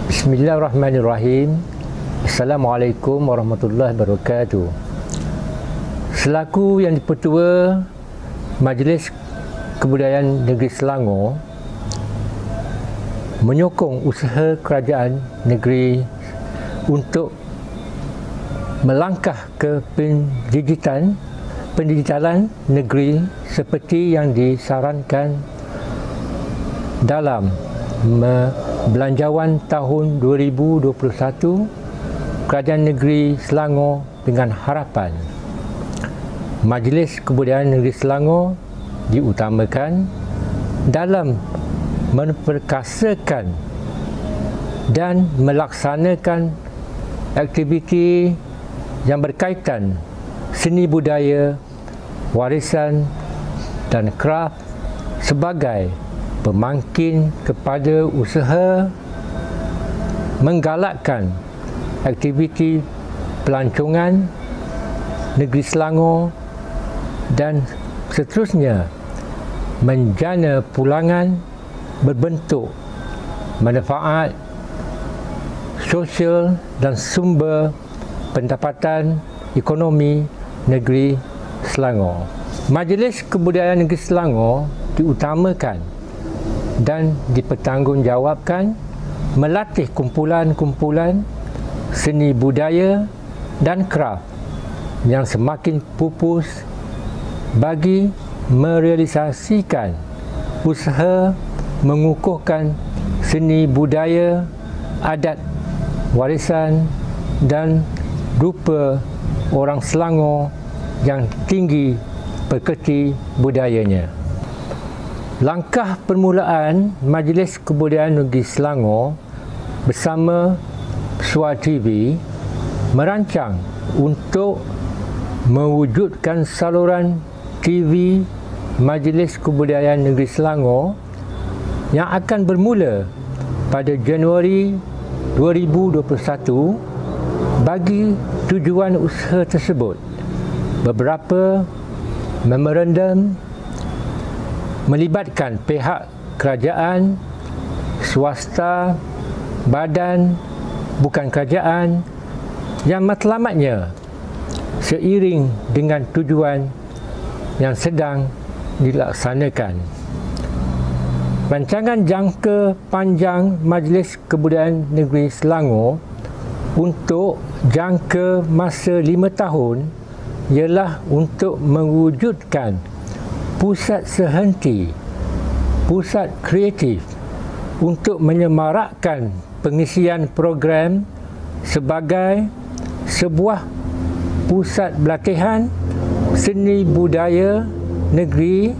Bismillahirrahmanirrahim. Assalamualaikum warahmatullahi wabarakatuh. Selaku Yang di-Pertua Majlis Kebudayaan Negeri Selangor menyokong usaha kerajaan negeri untuk melangkah ke pendigitalan negeri seperti yang disarankan dalam Belanjawan tahun 2021 Kerajaan Negeri Selangor dengan harapan Majlis Kebudayaan Negeri Selangor diutamakan dalam memperkasakan dan melaksanakan aktiviti yang berkaitan seni budaya, warisan dan kraf sebagai pemangkin kepada usaha menggalakkan aktiviti pelancongan negeri Selangor dan seterusnya menjana pulangan berbentuk manfaat sosial dan sumber pendapatan ekonomi negeri Selangor. Majlis Kebudayaan Negeri Selangor diutamakan dan dipertanggungjawabkan melatih kumpulan-kumpulan seni budaya dan kraf yang semakin pupus bagi merealisasikan usaha mengukuhkan seni budaya, adat, warisan dan rupa orang Selangor yang tinggi pekerti budayanya. Langkah permulaan Majlis Kebudayaan Negeri Selangor bersama Suara TV merancang untuk mewujudkan saluran TV Majlis Kebudayaan Negeri Selangor yang akan bermula pada Januari 2021. Bagi tujuan usaha tersebut, beberapa memorandum melibatkan pihak kerajaan, swasta, badan bukan kerajaan yang matlamatnya seiring dengan tujuan yang sedang dilaksanakan. Rancangan jangka panjang Majlis Kebudayaan Negeri Selangor untuk jangka masa 5 tahun ialah untuk mewujudkan pusat sehenti, pusat kreatif untuk menyemarakkan pengisian program sebagai sebuah pusat pelatihan seni budaya negeri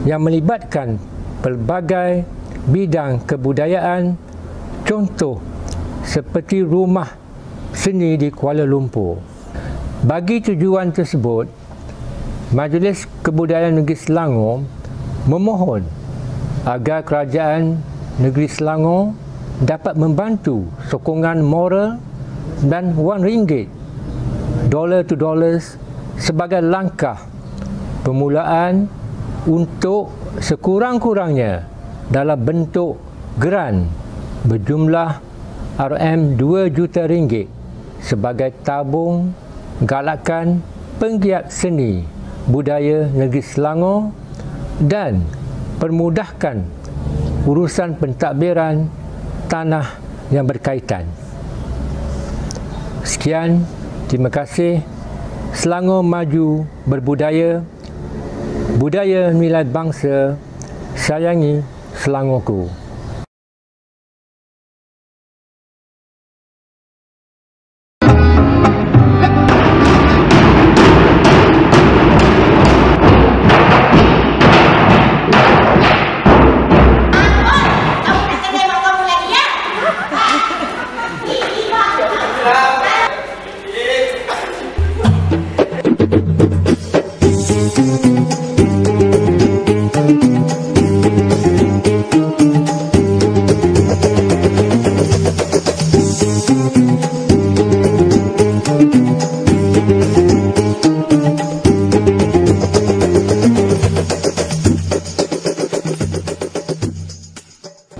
yang melibatkan pelbagai bidang kebudayaan, contoh seperti rumah seni di Kuala Lumpur. Bagi tujuan tersebut, Majlis Kebudayaan Negeri Selangor memohon agar Kerajaan Negeri Selangor dapat membantu sokongan moral dan RM1 dollar to dollars sebagai langkah permulaan untuk sekurang-kurangnya dalam bentuk geran berjumlah RM2 juta sebagai tabung galakan penggiat seni budaya negeri Selangor dan permudahkan urusan pentadbiran tanah yang berkaitan. Sekian, terima kasih. Selangor maju berbudaya, budaya milad bangsa, sayangi Selangorku.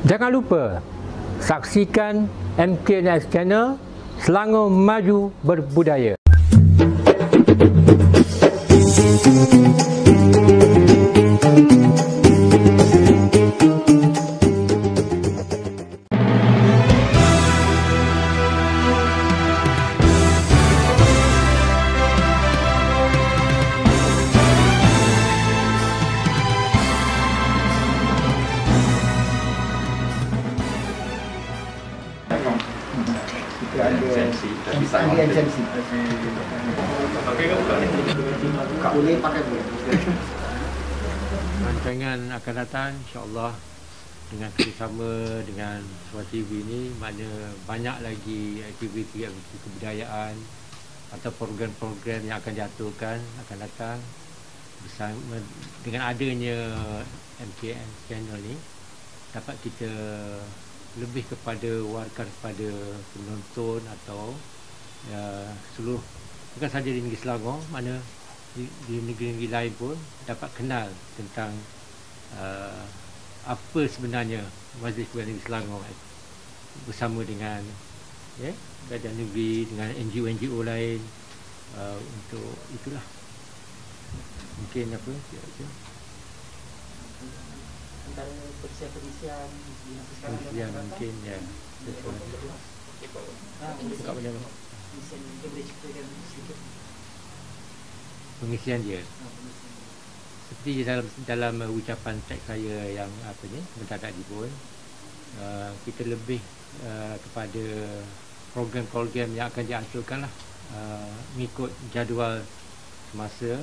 Jangan lupa saksikan MKNS Channel, Selangor Maju Berbudaya. Boleh pakai Rancangan akan datang insya-Allah dengan kerjasama dengan Suara TV ini, mana banyak lagi aktiviti kebudayaan atau program-program yang akan diaturkan akan datang bersama dengan adanya MKN Channel ni, dapat kita lebih kepada wariskan kepada penonton atau seluruh, bukan sahaja di negeri Selangor, mana di negeri-negeri lain pun dapat kenal tentang apa sebenarnya Majlis Kebudayaan Negeri Selangor bersama dengan kerajaan negeri, dengan NGO-NGO lain, untuk itulah mungkin apa antara perisian di masa sekarang yang mungkin ya buka benda pengisian dia seperti dalam ucapan teks saya yang apa ni mendadak ni pun, kita lebih kepada program-program yang akan diaturkan lah, mengikut jadual semasa.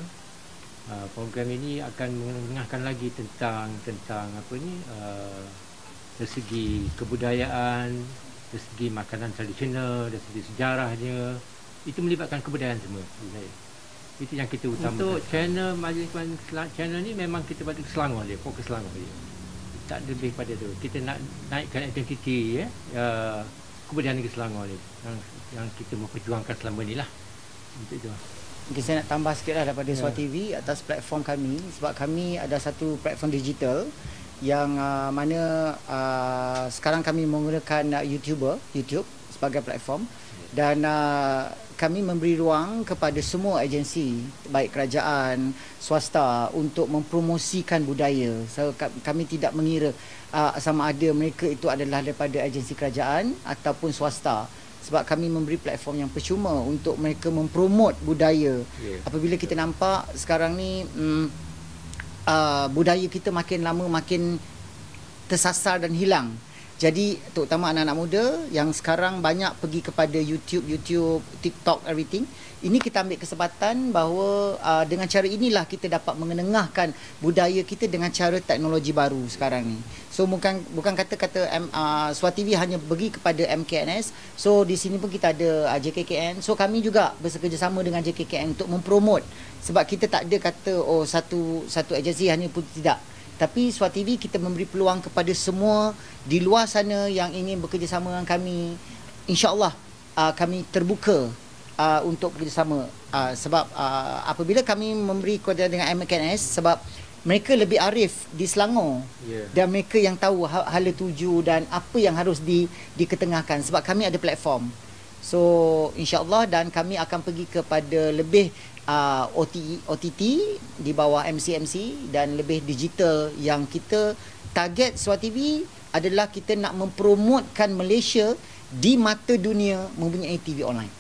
Program ini akan menengahkan lagi tentang apa ni, dari segi kebudayaan, dari segi makanan tradisional, dari segi sejarahnya, itu melibatkan kebudayaan semua. Itu yang kita utamakan. Untuk channel Majlis Kebudayaan channel ni memang kita bagi Selangor dia, fokus Selangor dia. Tak lebih pada tu. Kita nak naikkan identiti kebudayaan negeri Selangor ni yang kita memperjuangkan selama ni lah. Untuk itu. Mungkin saya nak tambah sikit lah daripada Suara TV atas platform kami, sebab kami ada satu platform digital yang mana sekarang kami menggunakan YouTube sebagai platform, dan kami memberi ruang kepada semua agensi baik kerajaan, swasta untuk mempromosikan budaya. So, kami tidak mengira sama ada mereka itu adalah daripada agensi kerajaan ataupun swasta, sebab kami memberi platform yang percuma untuk mereka mempromot budaya. Apabila kita nampak sekarang ni budaya kita makin lama makin tersasar dan hilang. Jadi terutama anak-anak muda yang sekarang banyak pergi kepada YouTube, TikTok, everything. Ini kita ambil kesempatan bahawa dengan cara inilah kita dapat mengenengahkan budaya kita dengan cara teknologi baru sekarang ni. So bukan kata-kata Suara TV hanya pergi kepada MKNS. So di sini pun kita ada JKKN. So kami juga bekerjasama dengan JKKN untuk mempromot, sebab kita tak ada kata satu agensi hanya pun tidak. Tapi Suara TV kita memberi peluang kepada semua di luar sana yang ingin bekerjasama dengan kami. InsyaAllah kami terbuka untuk bekerjasama. Sebab apabila kami memberi kepada dengan MKNS, sebab mereka lebih arif di Selangor, dan mereka yang tahu hala tuju dan apa yang harus diketengahkan, sebab kami ada platform. So insyaAllah, dan kami akan pergi kepada lebih OTT di bawah MCMC dan lebih digital. Yang kita target Suara TV adalah kita nak mempromotkan Malaysia di mata dunia mempunyai TV online.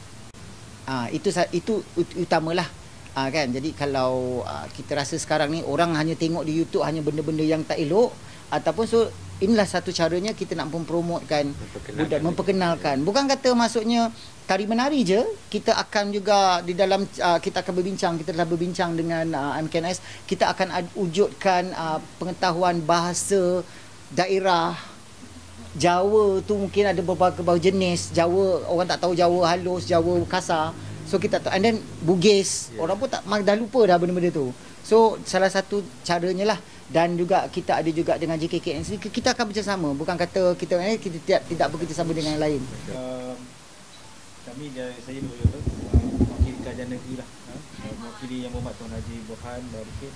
Itu utamalah, kan. Jadi kalau kita rasa sekarang ni orang hanya tengok di YouTube hanya benda-benda yang tak elok ataupun, so inilah satu caranya kita nak mempromotkan, memperkenalkan. Bukan kata maksudnya tari menari je, kita akan juga di dalam kita akan berbincang, kita telah berbincang dengan MKNS, kita akan wujudkan pengetahuan bahasa daerah. Jawa tu mungkin ada beberapa jenis. Jawa, orang tak tahu Jawa halus, Jawa kasar. So kita tahu, and then Bugis, orang pun dah lupa dah benda-benda tu. So salah satu caranya lah. Dan juga kita ada juga dengan JKKN, kita akan bekerjasama. Bukan kata kita tidak bekerjasama dengan yang lain. Saya mewakili kerajaan negeri lah, mewakili Yang Berhormat Tuan Haji Borhan Barikin.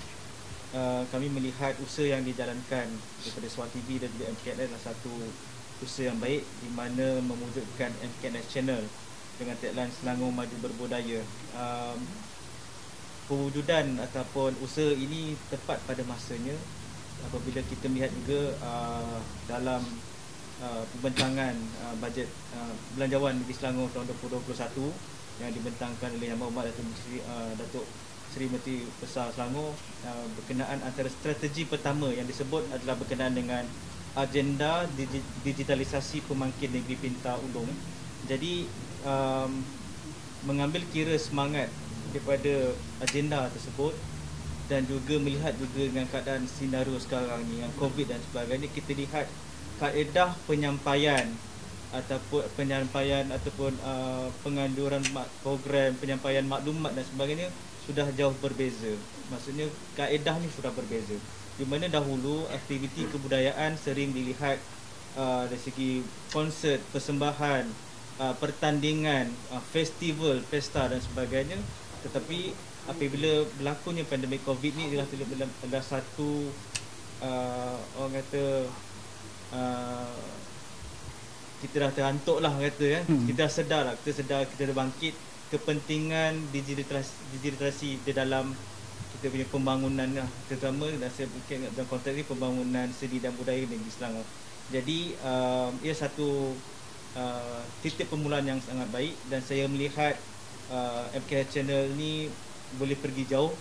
Kami melihat usaha yang dijalankan daripada Suara TV dan juga MKN adalah satu usaha yang baik di mana mewujudkan MKNS Channel dengan tagline Selangor Maju Berbudaya. Pewujudan ataupun usaha ini tepat pada masanya apabila kita melihat juga dalam pembentangan bajet belanjawan negeri Selangor tahun 2021 yang dibentangkan oleh Yang Berhormat Datuk Seri Menteri Besar Selangor, berkenaan antara strategi pertama yang disebut adalah berkenaan dengan agenda digitalisasi pemangkin negeri Pintar Ulong. Jadi mengambil kira semangat daripada agenda tersebut dan juga melihat juga dengan keadaan senario sekarang ni yang COVID dan sebagainya, kita lihat kaedah penyampaian ataupun penganjuran program, penyampaian maklumat dan sebagainya sudah jauh berbeza. Maksudnya kaedah ni sudah berbeza. Di mana dahulu aktiviti kebudayaan sering dilihat dari segi konsert, persembahan, pertandingan, festival, pesta dan sebagainya. Tetapi apabila berlakunya pandemik COVID ni adalah satu orang kata kita dah terantuk lah kata kan. Kita dah sedar lah, kita dah bangkit kepentingan digitalisasi di dalam kita punya pembangunan lah, terutama saya fikir dalam konteks ni pembangunan seni dan budaya negeri Selangor. Jadi ia satu titik permulaan yang sangat baik dan saya melihat MKH Channel ni boleh pergi jauh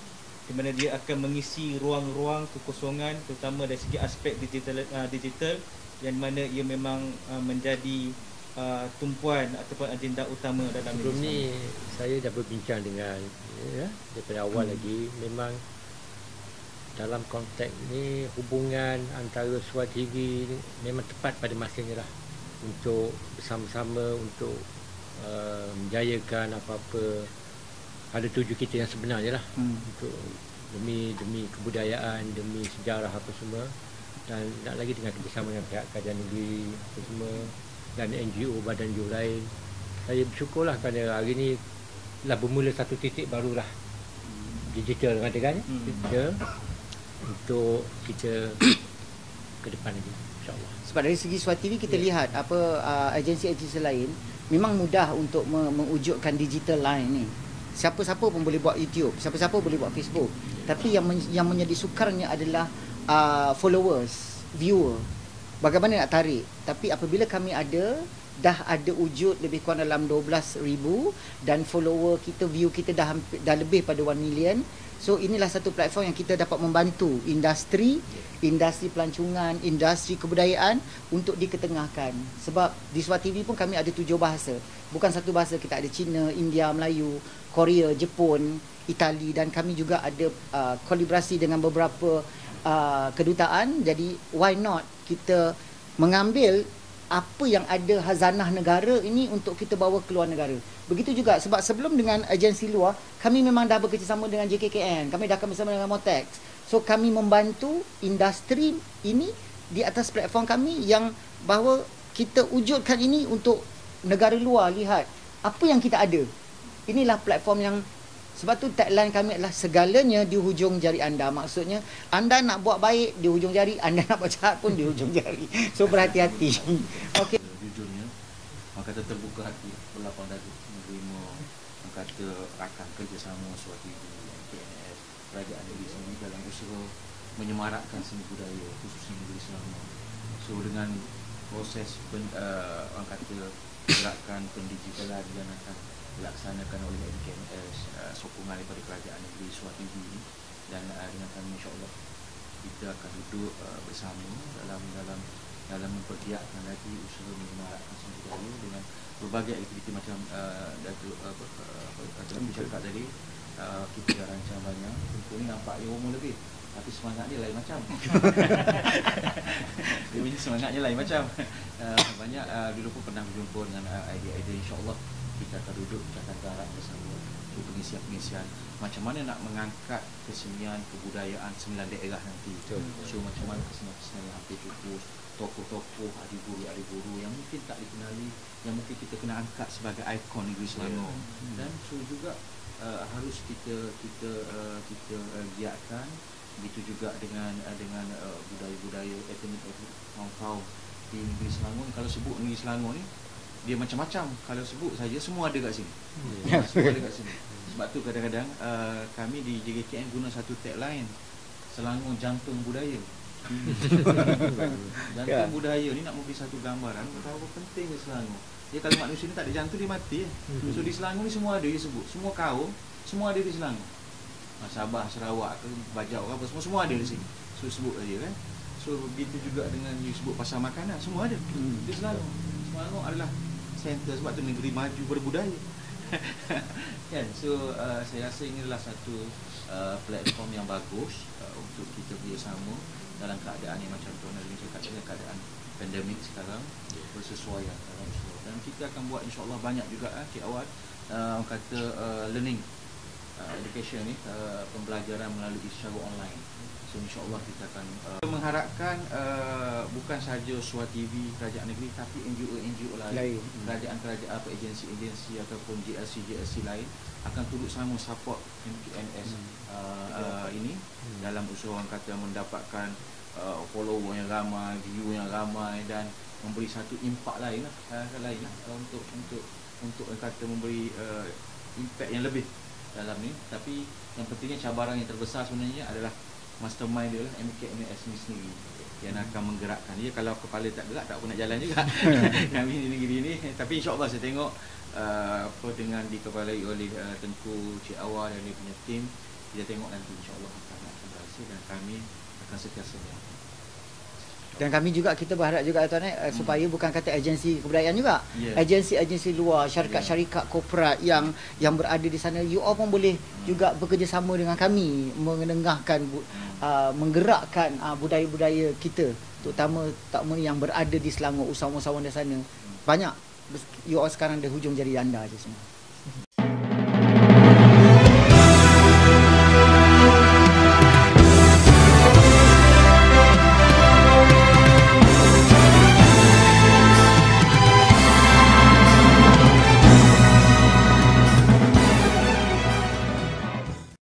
di mana dia akan mengisi ruang-ruang kekosongan terutama dari segi aspek digital yang mana ia memang menjadi tumpuan ataupun agenda utama dalam sebelum ni saya dah berbincang dengan daripada awal lagi, memang dalam konteks ni hubungan antara Suara TV ni memang tepat pada masanya lah untuk bersama-sama untuk menjayakan apa-apa ada tuju kita yang sebenarnya lah untuk demi kebudayaan, demi sejarah apa semua, dan nak lagi dengan kerjasama dengan pihak kerajaan negeri apa semua dan NGO, badan NGO lain. Saya bersyukurlah kerana hari ni lah bermula satu titik barulah digital katakan digital untuk kita ke depan lagi insya-Allah. Sebab dari segi Suara TV kita lihat apa agensi-agensi lain memang mudah untuk mewujudkan digital line ni. Siapa-siapa pun boleh buat YouTube, siapa-siapa boleh buat Facebook. Tapi yang menjadi sukarnya adalah followers, viewer. Bagaimana nak tarik? Tapi apabila kami dah ada wujud lebih kurang dalam 12,000 dan follower kita, view kita dah lebih pada 1 million. So inilah satu platform yang kita dapat membantu industri pelancongan, industri kebudayaan untuk diketengahkan. Sebab di Suara TV pun kami ada 7 bahasa. Bukan satu bahasa, kita ada Cina, India, Melayu, Korea, Jepun, Itali, dan kami juga ada kolaborasi dengan beberapa kedutaan. Jadi why not kita mengambil apa yang ada khazanah negara ini untuk kita bawa ke luar negara. Begitu juga sebab sebelum dengan agensi luar, kami memang dah bekerjasama dengan JKKN, kami dah bersama dengan Motex. So kami membantu industri ini di atas platform kami yang bahawa kita wujudkan ini untuk negara luar lihat apa yang kita ada. Inilah platform yang, sebab tu tagline kami adalah segalanya di hujung jari anda. Maksudnya anda nak buat baik di hujung jari, anda nak buat jahat pun di hujung jari. So berhati-hati. Okey. Jujurnya, orang kata terbuka hati, berlapang dada menerima orang kata rakan kerjasama Suara TV, MKNS, kerajaan negeri sendiri dalam usaha menyemarakkan seni budaya khususnya negeri Selangor. So dengan proses orang kata gerakan pendigitalan yang akan dilaksanakan oleh MKNS, sokongan daripada kerajaan negeri Suara TV ini, dan dengan kami insya-Allah kita akan duduk bersama dalam mempergiatkan lagi usaha menyemarakkan seni budaya dengan berbagai aktiviti macam Datuk cakap tadi. Kita dah rancang banyak. Tentu ni nampak dia umur lebih, tapi semangat dia lain macam. Dia punya semangatnya lain macam. Banyak dulu pun pernah berjumpa dengan idea-idea, insya-Allah kita akan duduk, kita akan garap bersama untuk pengisian-pengisian macam mana nak mengangkat kesenian kebudayaan 9 daerah nanti. So macam mana kesenian-kesenian yang hampir pupus, tokoh-tokoh, ahli-guru yang mungkin tak dikenali, yang mungkin kita kena angkat sebagai ikon negeri Selangor. Dan so juga harus kita giatkan. Begitu juga dengan budaya-budaya etnik kaum di negeri Selangor. Kalau sebut negeri Selangor ni dia macam-macam. Kalau sebut saja semua ada kat sini. Semua ada kat sini. Sebab tu kadang-kadang kami di JKKN guna satu tagline, Selangor jantung budaya. Jantung budaya ni nak memberi satu gambaran betapa penting ke Selangor. Dia kalau manusia ni tak ada jantung dia mati. So di Selangor ni semua ada dia sebut. Semua kaum, semua ada di Selangor. Sabah, Sarawak ke Bajau ke apa semua ada di sini. So sebut aja kan. So begitu juga dengan you sebut pasal makanan, semua ada di Selangor. Selangor adalah center sebab tu negeri maju berbudaya. Kan. So saya rasa ini adalah satu platform yang bagus untuk kita bersama dalam keadaan yang macam Tuan Nazrin cakap, dalam keadaan pandemik sekarang, bersesuaian dan kita akan buat insya-Allah banyak juga Cik Awad kata learning education ni, pembelajaran melalui secara online. So insya-Allah kita akan mengharapkan bukan sahaja Suara TV Kerajaan Negeri tapi NGO lain, kerajaan-kerajaan apa agensi-agensi ataupun JLC lain akan turut sama support MKNS ini dalam usaha orang kata mendapatkan follower yang ramai, view yang ramai dan memberi satu impak lain untuk orang kata memberi impact yang lebih dalam ni. Tapi yang pentingnya cabaran yang terbesar sebenarnya adalah mastermind dia lah, MKNS ni sendiri yang akan menggerakkan dia. Kalau kepala tak gerak tak apa nak jalan juga kami di negeri ni. Tapi insyaAllah saya tengok apa dengan dikepalai oleh Tengku Cik Awal dan dia punya tim, kita tengok nanti insyaAllah akan berhasil dan kami akan sentiasa melakukan. Dan kami juga kita berharap juga Tuan supaya bukan kata agensi kebudayaan juga, agensi-agensi luar, syarikat-syarikat korporat yang berada di sana, you all pun boleh juga bekerjasama dengan kami mengenengahkan menggerakkan budaya-budaya kita, terutama yang berada di Selangor, usahawan-usahawan di sana. Banyak you all sekarang dah hujung jari anda je semua.